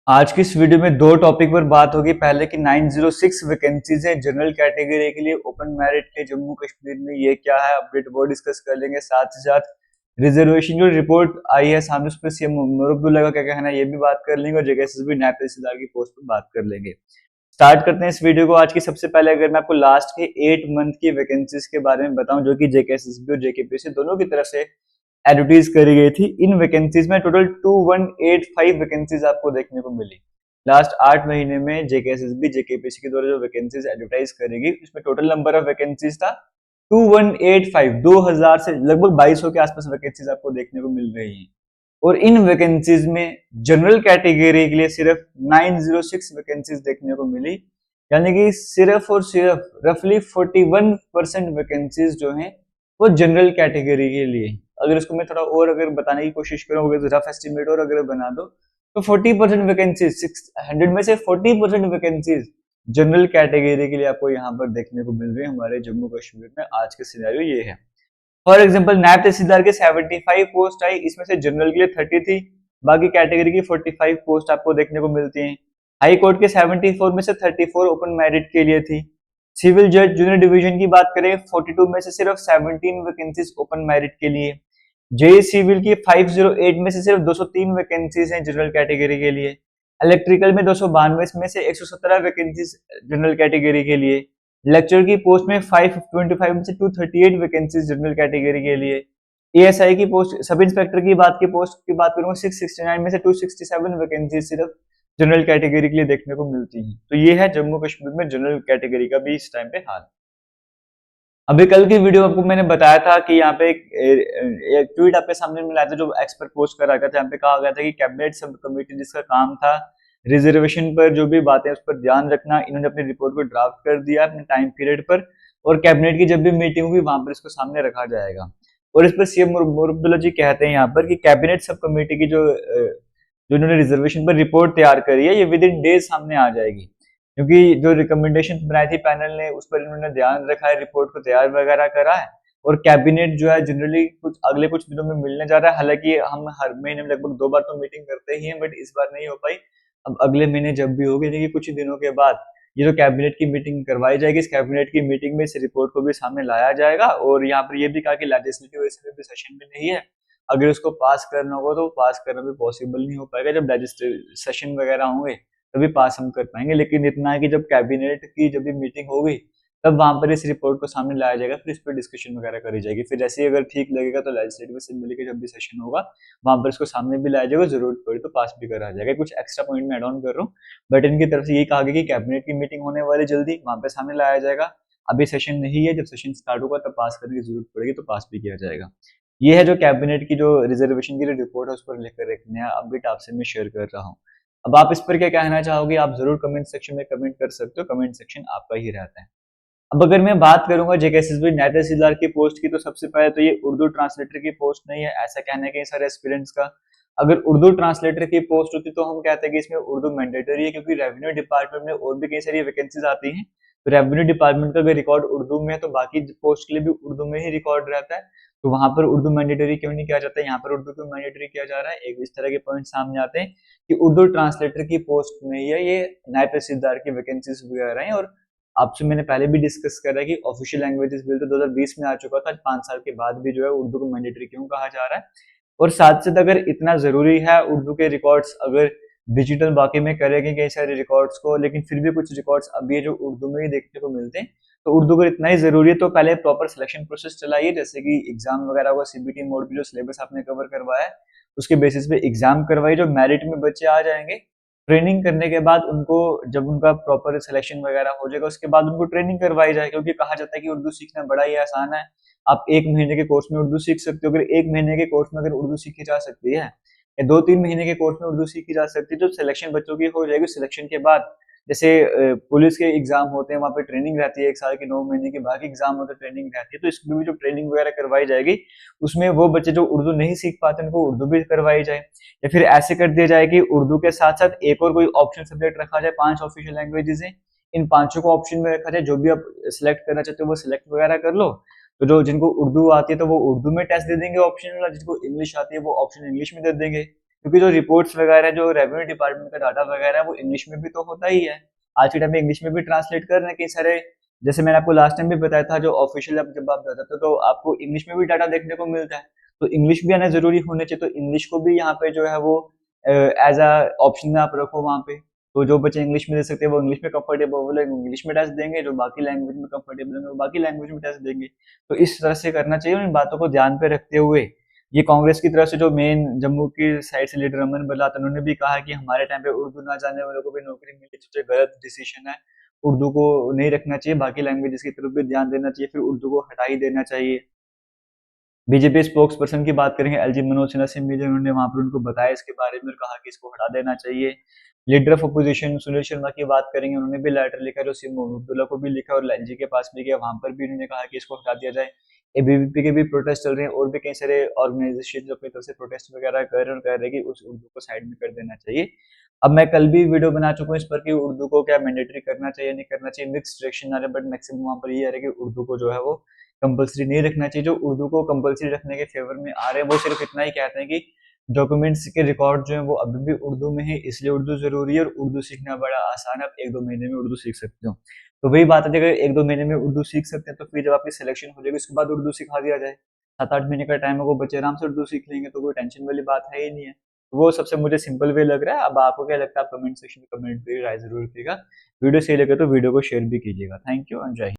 आज की इस वीडियो में दो टॉपिक पर बात होगी। पहले की 906 वैकेंसीज है जनरल कैटेगरी के लिए ओपन मेरिट के जम्मू कश्मीर में, ये क्या है अपडेट वो डिस्कस कर लेंगे। साथ ही साथ रिजर्वेशन जो रिपोर्ट आई है सामने, उस पर सीएम उमर अब्दुल्ला का क्या कहना है ये भी बात कर लेंगे, और जेकेएसएसबी नायब तहसीलदार की पोस्ट पर बात कर लेंगे। स्टार्ट करते हैं इस वीडियो को। आज की सबसे पहले अगर मैं आपको लास्ट के 8 मंथ की वैकेंसीज के बारे में बताऊं जो कि जेकेएसएसबी और जेकेपीएससी दोनों की तरफ से एडवर्टीज करी गई थी, इन वैकेंसीज में टोटल 2185 वैकेंसीज आपको देखने को मिली। लास्ट 8 महीने में जेकेएसएसबी जेकेपीएससी के द्वारा जो वैकेंसीज एडवर्टाइज करेगी उसमें टोटल नंबर ऑफ वैकेंसीज था 2185। 2000 से लगभग 2200 के आसपास वैकेंसीज आपको देखने को मिल रही है। और इन वैकेंसीज में जनरल कैटेगरी के लिए सिर्फ 906 वैकेंसीज देखने को मिली, यानी कि सिर्फ और सिर्फ रफली 41% वैकेंसीज जो हैं वो जनरल कैटेगरी के लिए। अगर इसको मैं थोड़ा और अगर बताने की कोशिश करूँ, रफ एस्टिमेट और अगर बना दो तो 40% वैकेंसीज, 100 में से 40% वैकेंसीज जनरल कैटेगरी के लिए आपको यहाँ पर देखने को मिल रही है हमारे जम्मू कश्मीर में। आज के सिनेरियो ये है। फॉर एग्जाम्पल नायब तहसीलदार के 75 पोस्ट आई, इसमें से जनरल के लिए 30 थी, बाकी कैटेगरी की 45 पोस्ट आपको देखने को मिलती हैं। हाई कोर्ट के 74 में से 34 ओपन मेरिट के लिए थी। सिविल जज जूनियर डिवीजन की बात करें 42 में से सिर्फ 17 वैकेंसीज ओपन मेरिट के लिए। जेई सिविल की 508 में से सिर्फ 203 वैकेंसीज हैं जनरल कैटेगरी के लिए। इलेक्ट्रिकल में 292 में से 117 वैकेंसीज जनरल कैटेगरी के लिए। लेक्चर की पोस्ट में 525 में से 238 वैकेंसीज जनरल कैटेगरी के लिए। एएसआई की पोस्ट, सब इंस्पेक्टर की पोस्ट की बात करूंगा 669 में से 267 वैकेंसीज सिर्फ जनरल कैटेगरी के लिए देखने को मिलती हैं। तो ये है जम्मू कश्मीर में जनरल कैटेगरी का भी इस टाइम पे हाल। अभी कल की वीडियो आपको मैंने बताया था कि यहाँ पे एक ट्वीट आपके सामने मिला था जो एक्सपर्ट पोस्ट करा गया था। यहाँ पे कहा गया था कि कैबिनेट सब कमेटी जिसका काम था रिजर्वेशन पर जो भी बातें उस पर ध्यान रखना, इन्होंने अपनी रिपोर्ट को ड्राफ्ट कर दिया अपने टाइम पीरियड पर, और कैबिनेट की जब भी मीटिंग होगी वहां पर इसको सामने रखा जाएगा। और इस पर सीएम मुर्तुल्ला जी कहते हैं यहाँ पर कि कैबिनेट सब कमेटी की जो इन्होंने रिजर्वेशन पर रिपोर्ट तैयार करी है ये विद इन डेज सामने आ जाएगी, क्योंकि जो रिकमेंडेशन बनाई थी पैनल ने उस पर इन्होंने ध्यान रखा है, रिपोर्ट को तैयार वगैरह करा है। और कैबिनेट जो है जनरली कुछ दिनों में मिलने जा रहा है। हालांकि हम हर महीने में लगभग 2 बार तो मीटिंग करते ही हैं, बट इस बार नहीं हो पाई। अब अगले महीने जब भी होगी, देखिए कुछ ही दिनों के बाद ये जो कैबिनेट की मीटिंग करवाई जाएगी, इस कैबिनेट की मीटिंग में इस रिपोर्ट को भी सामने लाया जाएगा। और यहाँ पर ये भी कहा कि लेजिस्लेटिव असेंबली भी सेशन में नहीं है, अगर उसको पास करना होगा तो पास करना भी पॉसिबल नहीं हो पाएगा। जब लेजिस्लेटिव सेशन वगैरह होंगे तभी पास हम कर पाएंगे। लेकिन इतना है कि जब कैबिनेट की जब भी मीटिंग होगी तब वहां पर इस रिपोर्ट को सामने लाया जाएगा, फिर इस पर डिस्कशन वगैरह करी जाएगी। फिर जैसे ही अगर ठीक लगेगा तो लेजिस्लेटिव असेंबली का जब भी सेशन होगा वहां पर इसको सामने भी लाया जाएगा, जरूरत पड़ी तो पास भी करा जाएगा। कुछ एक्स्ट्रा पॉइंट में एड ऑन कर रहा हूँ, बट इनकी तरफ से यही कहा गया कि कैबिनेट की मीटिंग होने वाली जल्दी, वहां पर सामने लाया जाएगा। अभी सेशन नहीं है, जब सेशन स्टार्ट होगा तब पास करने की जरूरत पड़ेगी तो पास भी किया जाएगा। ये है जो कैबिनेट की जो रिजर्वेशन की जो रिपोर्ट है उस पर लेकर एक नया अपडेट आपसे मैं शेयर कर रहा हूँ। अब आप इस पर क्या कहना चाहोगे आप जरूर कमेंट सेक्शन में कमेंट कर सकते हो, कमेंट सेक्शन आपका ही रहता है। अब अगर मैं बात करूंगा जेकेएसएसबी नायब तहसीलदार की पोस्ट की, तो सबसे पहले तो ये उर्दू ट्रांसलेटर की पोस्ट नहीं है, ऐसा कहना है कई सारे एस्पिरेंट्स का। अगर उर्दू ट्रांसलेटर की पोस्ट होती तो हम कहते हैं कि इसमें उर्दू मैंडेटरी है, क्योंकि रेवेन्यू डिपार्टमेंट में और भी कई सारी वैकेंसीज आती हैं। तो रेवेन्यू डिपार्टमेंट का अगर रिकॉर्ड उर्दू में है तो बाकी पोस्ट के लिए भी उर्दू में ही रिकॉर्ड रहता है। तो वहां पर उर्दू मैंडेटरी क्यों नहीं किया जाता है, यहाँ पर उर्दू क्यों मैंडेटरी किया जा रहा है, एक इस तरह के पॉइंट सामने आते हैं कि उर्दू ट्रांसलेटर की पोस्ट नहीं है, ये नायब तहसीलदार की वैकेंसीज वगैरह हैं। और आपसे मैंने पहले भी डिस्कस करा कि ऑफिशियल लैंग्वेजेस बिल तो 2020 में आ चुका था, 5 साल के बाद भी जो है उर्दू को मैंडेटरी क्यों कहा जा रहा है। और साथ साथ अगर इतना जरूरी है उर्दू के रिकॉर्ड्स अगर डिजिटल बाकी में करेंगे कई सारे रिकॉर्ड्स को, लेकिन फिर भी कुछ रिकॉर्ड्स अभी जो उर्दू में ही देखने को मिलते हैं, तो उर्दू अगर इतना ही जरूरी है तो पहले प्रॉपर सिलेक्शन प्रोसेस चलाइए, जैसे कि एग्जाम वगैरह को सीबीटी मोड पे जो सिलेबस आपने कवर करवाया है उसके बेसिस पे एग्जाम करवाइए। जो मेरिट में बच्चे आ जाएंगे, ट्रेनिंग करने के बाद उनको जब उनका प्रॉपर सिलेक्शन वगैरह हो जाएगा उसके बाद उनको ट्रेनिंग करवाई जाए, क्योंकि कहा जाता है कि उर्दू सीखना बड़ा ही आसान है। आप 1 महीने के कोर्स में उर्दू सीख सकते हो। अगर 1 महीने के कोर्स में अगर उर्दू सीखी जा सकती है या 2-3 महीने के कोर्स में उर्दू सीखी जा सकती है, तो सिलेक्शन बच्चों की हो जाएगी। सिलेक्शन के बाद जैसे पुलिस के एग्जाम होते हैं वहां पे ट्रेनिंग रहती है 1 साल की, 9 महीने के बाकी एग्जाम होते हैं ट्रेनिंग रहती है, तो इसमें भी जो ट्रेनिंग वगैरह करवाई जाएगी उसमें वो बच्चे जो उर्दू नहीं सीख पाते उनको उर्दू भी करवाई जाए। या फिर ऐसे कर दिया जाए कि उर्दू के साथ साथ एक और कोई ऑप्शन सब्जेक्ट रखा जाए। 5 ऑफिशियल लैंग्वेजेस हैं, इन पांचों को ऑप्शन में रखा जाए, जो भी आप सिलेक्ट करना चाहते हो वो सिलेक्ट वगैरह कर लो। तो जो जिनको उर्दू आती है तो वो उर्दू में टेस्ट दे देंगे ऑप्शन वाला, जिनको इंग्लिश आती है वो ऑप्शन इंग्लिश में दे देंगे। क्योंकि जो रिपोर्ट्स वगैरह, जो रेवेन्यू डिपार्टमेंट का डाटा वगैरह है, वो इंग्लिश में भी तो होता ही है। आज के टाइम में इंग्लिश में भी ट्रांसलेट कर रहे हैं कई सारे। जैसे मैंने आपको लास्ट टाइम भी बताया था, जो ऑफिशियल अब जब आप बताते हो तो आपको इंग्लिश में भी डाटा देखने को मिलता है। तो इंग्लिश भी आना जरूरी होने चाहिए, तो इंग्लिश को भी यहाँ पे जो है वो एज अ ऑप्शन में आप रखो वहाँ पे। तो जो बच्चे इंग्लिश में दे सकते हैं वो इंग्लिश में कंफर्टेबल, वो लोग इंग्लिश में टेस्ट देंगे, जो बाकी लैंग्वेज में कंफर्टेबल होंगे वो बाकी लैंग्वेज में टेस्ट देंगे। तो इस तरह से करना चाहिए। और इन बातों को ध्यान पे रखते हुए ये कांग्रेस की तरफ से जो मेन जम्मू की साइड से लीडर अमन बलात, उन्होंने भी कहा कि हमारे टाइम पे उर्दू ना जानने वालों को भी नौकरी मिली, तो गलत डिसीजन है। उर्दू को नहीं रखना चाहिए, बाकी लैंग्वेजेस की तरफ भी ध्यान देना चाहिए, फिर उर्दू को हटा ही देना चाहिए। बीजेपी स्पोक्स पर्सन की बात करेंगे, एलजी मनोज सिन्हा से मिले, उन्होंने वहां पर उनको बताया इसके बारे में और कहा कि इसको हटा देना चाहिए। Leader of opposition Sunil Sharma की बात करेंगे, उन्होंने भी लेटर लिखा, जो सिम अब्दुल्ला को भी लिखा और एलजी के पास भी गया, वहां पर भी उन्होंने कहा कि इसको हटा दिया जाए। एबीवीपी के भी प्रोटेस्ट चल रहे हैं और भी कई सारे ऑर्गेनाइजेशन अपनी तरफ से प्रोटेस्ट वगैरह कर रहे हैं और कह रहे हैं कि उस उर्दू को साइड में कर देना चाहिए। अब मैं कल भी वीडियो बना चुका हूँ इस पर कि उर्दू को क्या मैंडेटरी करना चाहिए नहीं करना चाहिए, मिक्स डायरेक्शन आ रहे, बट मैक्सिमम वहां पर ये आ रहा है कि उर्दू को जो है वो कंपलसरी नहीं रखना चाहिए। जो उर्दू को कंपलसरी रखने के फेवर में आ रहे हैं वो सिर्फ इतना ही कहते हैं कि डॉक्यूमेंट्स के रिकॉर्ड जो है वो अभी भी उर्दू में है, इसलिए उर्दू जरूरी है और उर्दू सीखना बड़ा आसान है, आप 1-2 महीने में उर्दू सीख सकते हो। तो वही बात है, अगर 1-2 महीने में उर्दू सीख सकते हैं तो फिर जब आपकी सिलेक्शन हो जाएगी उसके बाद उर्दू सिखा दिया जाए। 7-8 महीने का टाइम है, वो बच्चे आराम से उर्दू सीख लेंगे, तो कोई टेंशन वाली बात है ही नहीं है। तो वो सबसे मुझे सिंपल वे लग रहा है। अब आपको क्या लगता है, आप कमेंट सेक्शन में कमेंट पे राय जरूर रखिएगा। वीडियो सही लगे तो वीडियो को शेयर भी कीजिएगा। थैंक यू एंड जय हिंद।